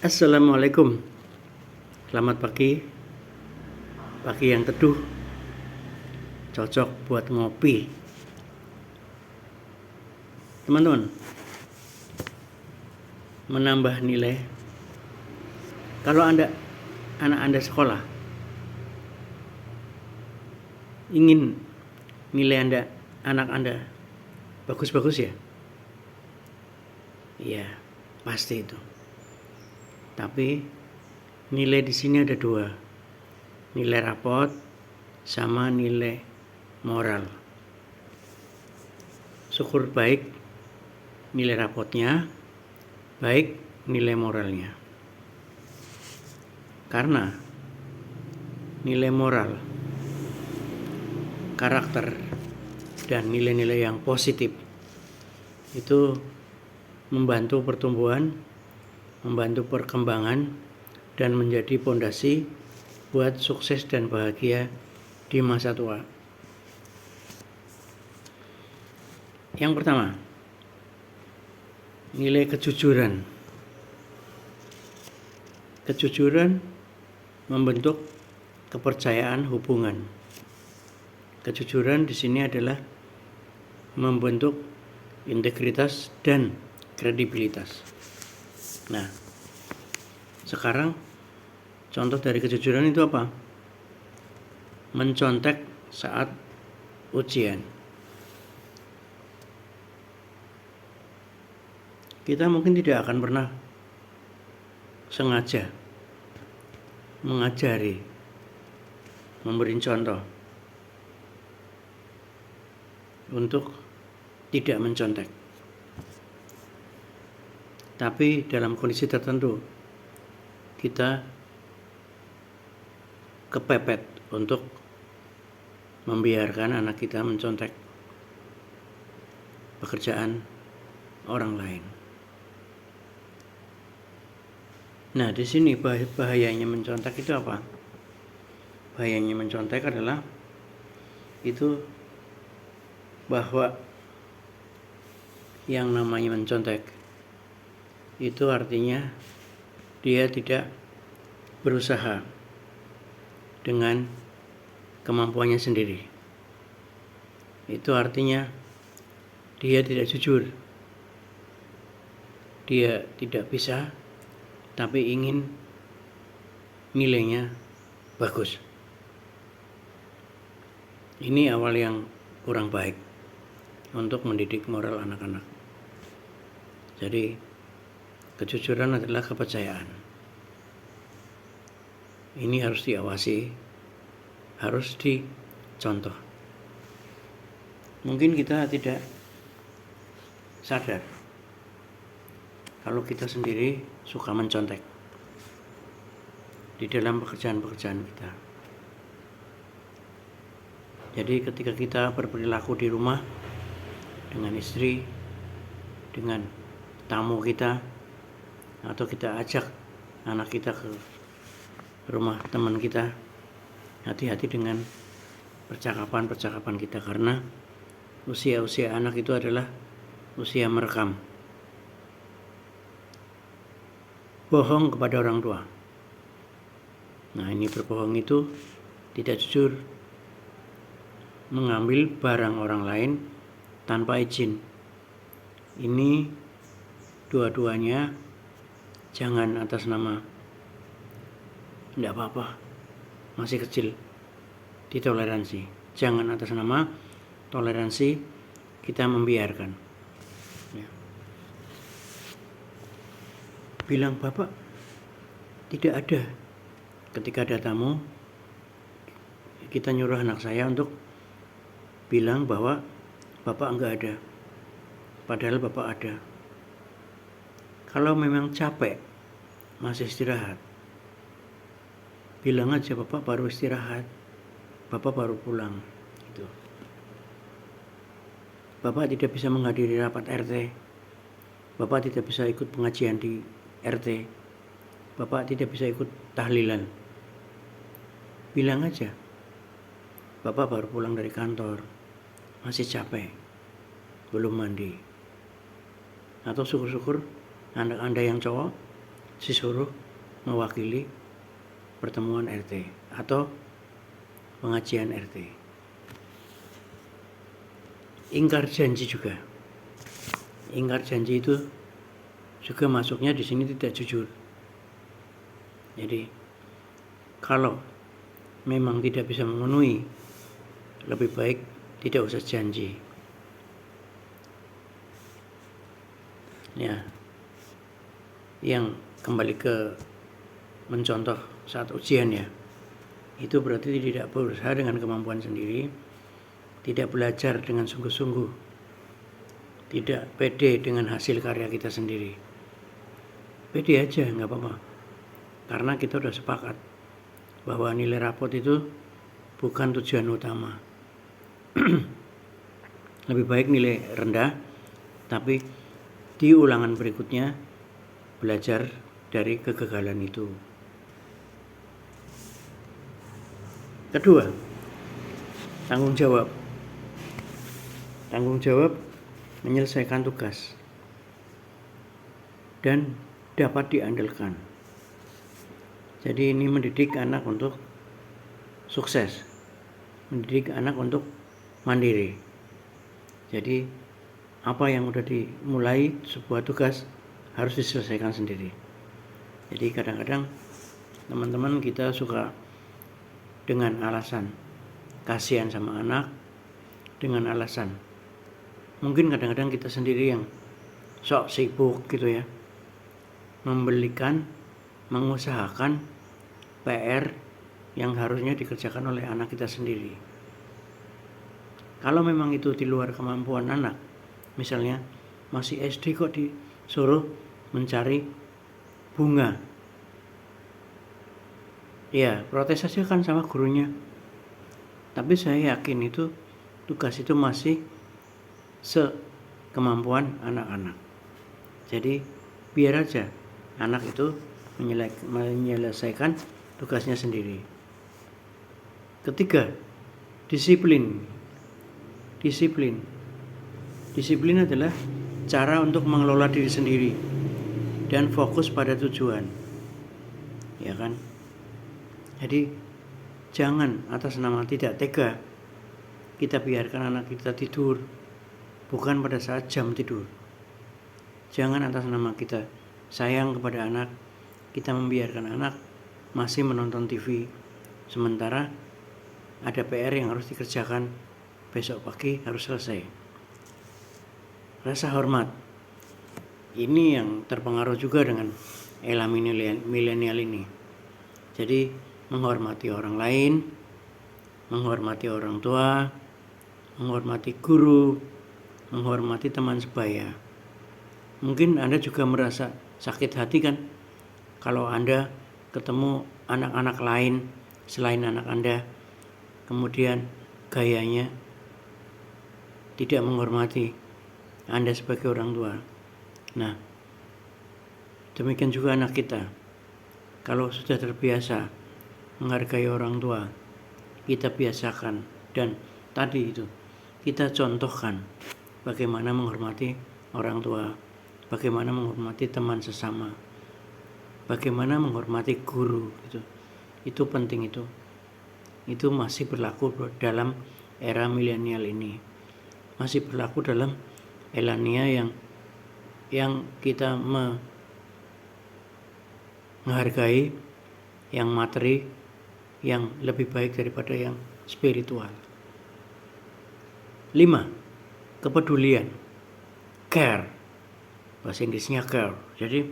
Assalamualaikum. Selamat pagi. Pagi yang teduh, cocok buat ngopi. Teman-teman, menambah nilai. Kalau anak Anda sekolah, ingin nilai anak Anda bagus-bagus ya? Iya, pasti itu. Tapi nilai di sini ada dua, nilai rapot sama nilai moral. Syukur baik nilai rapotnya, baik nilai moralnya. Karena nilai moral, karakter, dan nilai-nilai yang positif itu membantu pertumbuhan, membantu perkembangan, dan menjadi pondasi buat sukses dan bahagia di masa tua. Yang pertama, nilai kejujuran. Kejujuran membentuk kepercayaan hubungan. Kejujuran di sini adalah membentuk integritas dan kredibilitas. Nah, sekarang contoh dari kejujuran itu apa? Mencontek saat ujian. Kita mungkin tidak akan pernah sengaja mengajari, memberi contoh untuk tidak mencontek. Tapi dalam kondisi tertentu kita kepepet untuk membiarkan anak kita mencontek pekerjaan orang lain. Nah, di sini bahayanya mencontek itu apa? Bahayanya mencontek adalah itu bahwa yang namanya mencontek itu artinya dia tidak berusaha dengan kemampuannya sendiri. Itu artinya dia tidak jujur. Dia tidak bisa, tapi ingin nilainya bagus. Ini awal yang kurang baik untuk mendidik moral anak-anak. Jadi kejujuran adalah kepercayaan. Ini harus diawasi, harus dicontoh. Mungkin kita tidak sadar kalau kita sendiri suka mencontek di dalam pekerjaan-pekerjaan kita. Jadi ketika kita berperilaku di rumah dengan istri, dengan tamu kita, atau kita ajak anak kita ke rumah teman kita, hati-hati dengan percakapan-percakapan kita, karena usia-usia anak itu adalah usia merekam. Bohong kepada orang tua. Nah, ini berbohong itu tidak jujur, mengambil barang orang lain tanpa izin. Ini dua-duanya jangan atas nama tidak apa-apa, masih kecil, ditoleransi. Jangan atas nama toleransi kita membiarkan. Ya. Bilang bapak tidak ada. Ketika ada tamu, kita nyuruh anak saya untuk bilang bahwa bapak enggak ada, padahal bapak ada. Kalau memang capek, masih istirahat, bilang aja bapak baru istirahat, bapak baru pulang. Gitu. Bapak tidak bisa menghadiri rapat RT, bapak tidak bisa ikut pengajian di RT, bapak tidak bisa ikut tahlilan. Bilang aja, bapak baru pulang dari kantor, masih capek, belum mandi. Atau syukur-syukur anak Anda yang cowok si suruh mewakili pertemuan RT atau pengajian RT. Ingkar janji juga. Ingkar janji itu juga masuknya di sini tidak jujur. Jadi kalau memang tidak bisa memenuhi, lebih baik tidak usah janji. Ya, yang kembali ke mencontoh saat ujian ya, itu berarti tidak berusaha dengan kemampuan sendiri, tidak belajar dengan sungguh-sungguh, tidak pede dengan hasil karya kita sendiri. Pede aja, nggak apa-apa, karena kita udah sepakat bahwa nilai rapot itu bukan tujuan utama. Lebih baik nilai rendah, tapi di ulangan berikutnya belajar dari kegagalan itu. Kedua, tanggung jawab. Tanggung jawab menyelesaikan tugas dan dapat diandalkan. Jadi ini mendidik anak untuk sukses, mendidik anak untuk mandiri. Jadi apa yang udah dimulai sebuah tugas harus diselesaikan sendiri. Jadi kadang-kadang teman-teman kita suka dengan alasan kasihan sama anak, dengan alasan mungkin kadang-kadang kita sendiri yang sok sibuk gitu ya, mengusahakan PR yang harusnya dikerjakan oleh anak kita sendiri. Kalau memang itu di luar kemampuan anak, misalnya masih SD kok disuruh mencari bunga, ya protes saja kan sama gurunya. Tapi saya yakin itu tugas itu masih sekemampuan anak-anak. Jadi biar aja anak itu menyelesaikan tugasnya sendiri. Ketiga, disiplin. Disiplin adalah cara untuk mengelola diri sendiri dan fokus pada tujuan. Ya kan? Jadi jangan atas nama tidak tega kita biarkan anak kita tidur bukan pada saat jam tidur. Jangan atas nama kita sayang kepada anak kita membiarkan anak masih menonton TV sementara ada PR yang harus dikerjakan besok pagi harus selesai. Rasa hormat ini yang terpengaruh juga dengan era milenial ini. Jadi menghormati orang lain, menghormati orang tua, menghormati guru, menghormati teman sebaya. Mungkin Anda juga merasa sakit hati kan kalau Anda ketemu anak-anak lain selain anak Anda, kemudian gayanya tidak menghormati Anda sebagai orang tua. Nah, demikian juga anak kita. Kalau sudah terbiasa menghargai orang tua, kita biasakan dan tadi itu kita contohkan bagaimana menghormati orang tua, bagaimana menghormati teman sesama, bagaimana menghormati guru gitu. Itu penting itu. Itu masih berlaku dalam era milenial ini. Masih berlaku dalam elania yang kita menghargai yang materi yang lebih baik daripada yang spiritual. 5. Kepedulian, care, bahasa Inggrisnya care. Jadi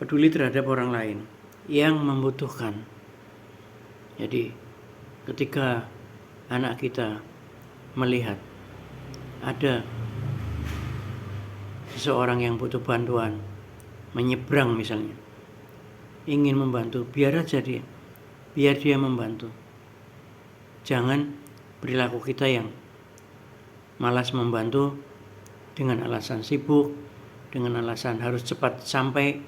peduli terhadap orang lain yang membutuhkan. Jadi ketika anak kita melihat ada seseorang yang butuh bantuan, menyeberang misalnya, ingin membantu, biar dia membantu. Jangan perilaku kita yang malas membantu dengan alasan sibuk, dengan alasan harus cepat sampai,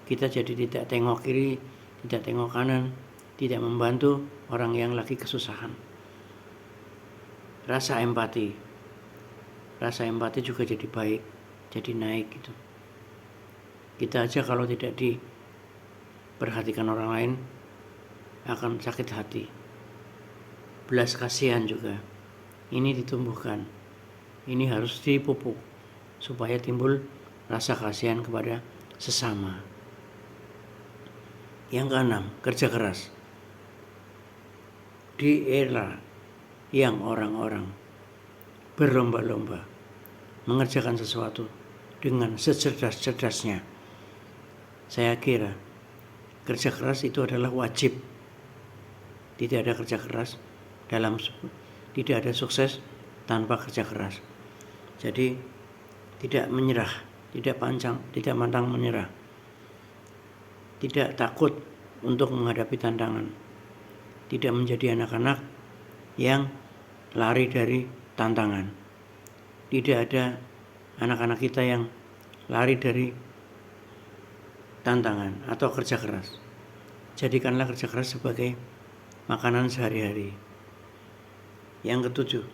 kita jadi tidak tengok kiri, tidak tengok kanan, tidak membantu orang yang lagi kesusahan. Rasa empati juga jadi baik, jadi naik gitu. Kita aja kalau tidak diperhatikan orang lain akan sakit hati. Belas kasihan juga ini ditumbuhkan, ini harus dipupuk supaya timbul rasa kasihan kepada sesama. Yang keenam, kerja keras. Di era yang orang-orang berlomba-lomba mengerjakan sesuatu dengan secerdas-cerdasnya, saya kira kerja keras itu adalah wajib. Tidak ada kerja keras tidak ada sukses tanpa kerja keras. Jadi tidak menyerah, tidak pantang menyerah, tidak takut untuk menghadapi tantangan, tidak menjadi anak-anak yang lari dari tantangan. Tidak ada anak-anak kita yang lari dari tantangan atau kerja keras. Jadikanlah kerja keras sebagai makanan sehari-hari. Yang ketujuh,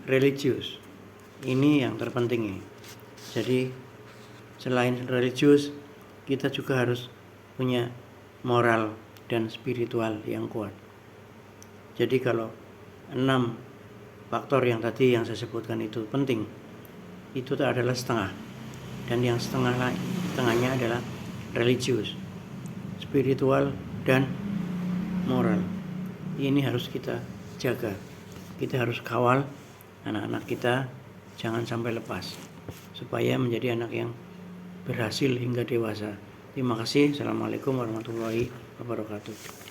religius. Ini yang terpenting. Jadi selain religius, kita juga harus punya moral dan spiritual yang kuat. Jadi kalau 6 faktor yang tadi yang saya sebutkan itu penting, itu adalah setengah. Dan yang setengahnya adalah religius, spiritual, dan moral. Ini harus kita jaga. Kita harus kawal anak-anak kita jangan sampai lepas, supaya menjadi anak yang berhasil hingga dewasa. Terima kasih. Assalamualaikum warahmatullahi wabarakatuh.